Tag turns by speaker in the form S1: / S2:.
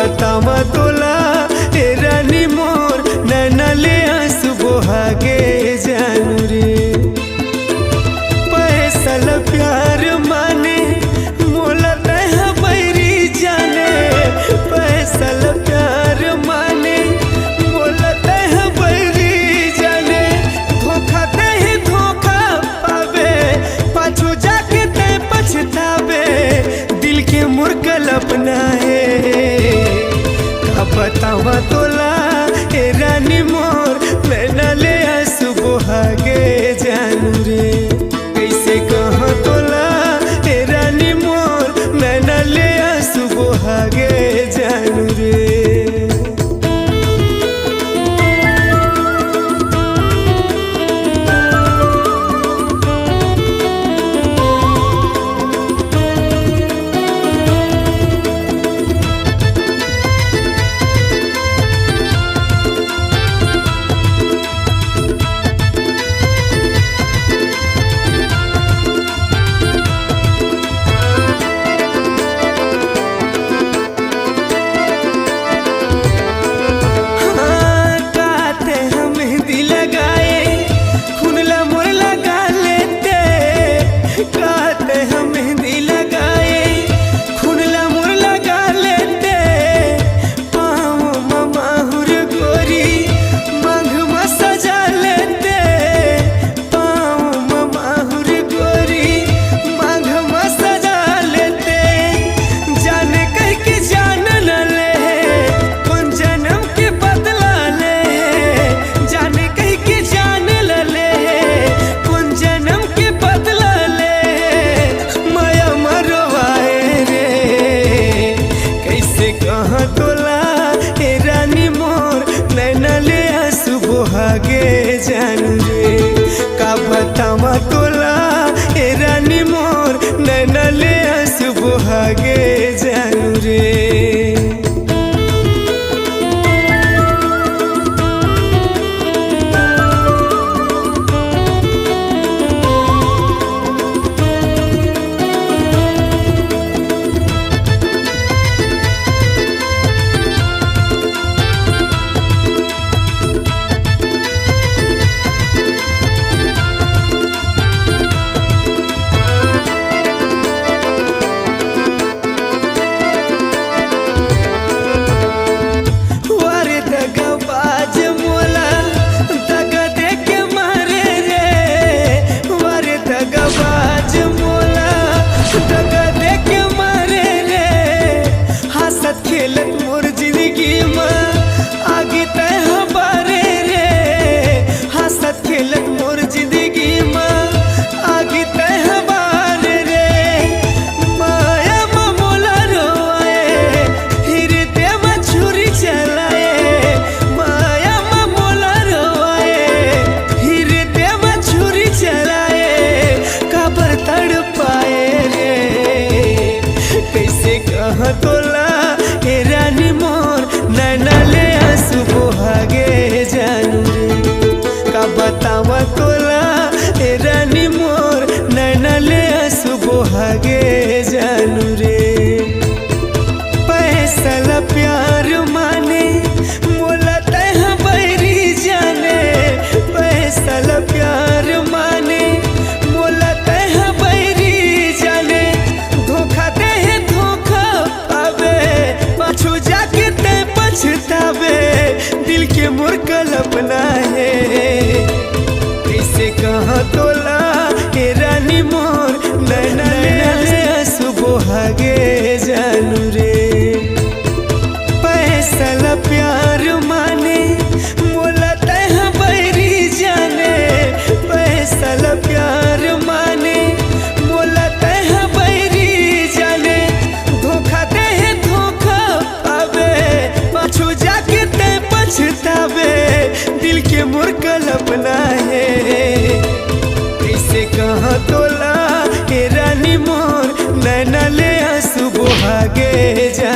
S1: बतावा तोला ए रानी मोर नैना ले आंसू बोहागे जानू रे। पैसल प्यार माने मोला तह बैरी जाने, पैसल प्यार माने मोला तह बैरी जाने। धोखा दे धोखा पावे पाछू जाके ते पछतावे, दिल के मुर्गल अपना है। का बतावा तोला ए रानी मोर नैना ले आंसू बोहागे जानू रे। कैसे कहा तोला ए रानी मोर नैना ले आंसू बोहागे जानू रे। बोहागे जानू रे। का बतावा तोला ए रानी मोर नैना ले आंसू बोहागे जानू रे। खेलत मोर जिंदगी में आगे तय बारे रे, हंसत खेलत मोर जिंदगी में आगे तय बारे रे। माया मोला रोए हृदय में छुरी चलाए, माया मोला रोए हृदय में छुरी चलाए। कबर तड़ पाए रे कैसे कहा तोला ए रानी मोर नैना ले आंसू बोहागे जानू रे। का बतावा तोला ए रानी मोर नैना ले आंसू बोहागे जानू रे। पैसल प्यार माने मोला तह बैरी जाने, पैसल प्यार माने मोला तह बैरी जाने। धोखा दे धोखा पावे पाछू जाके ते पछतावे, दिल के मुर्गल अपना है। कैसे कहा तोला ए रानी मोर नैना ले आंसू बोहागे जानू रे। पैसल प्यार माने मोला तह बैरी जाने, पैसल प्यार माने मोला तह बैरी जाने। धोखा दे धोखा पावे पाछू जाके ते पछतावे, दिल के मुर्गल अपना है। कैसे कहा तोला ए रानी मोर नैना ले आंसू बोहागे जा।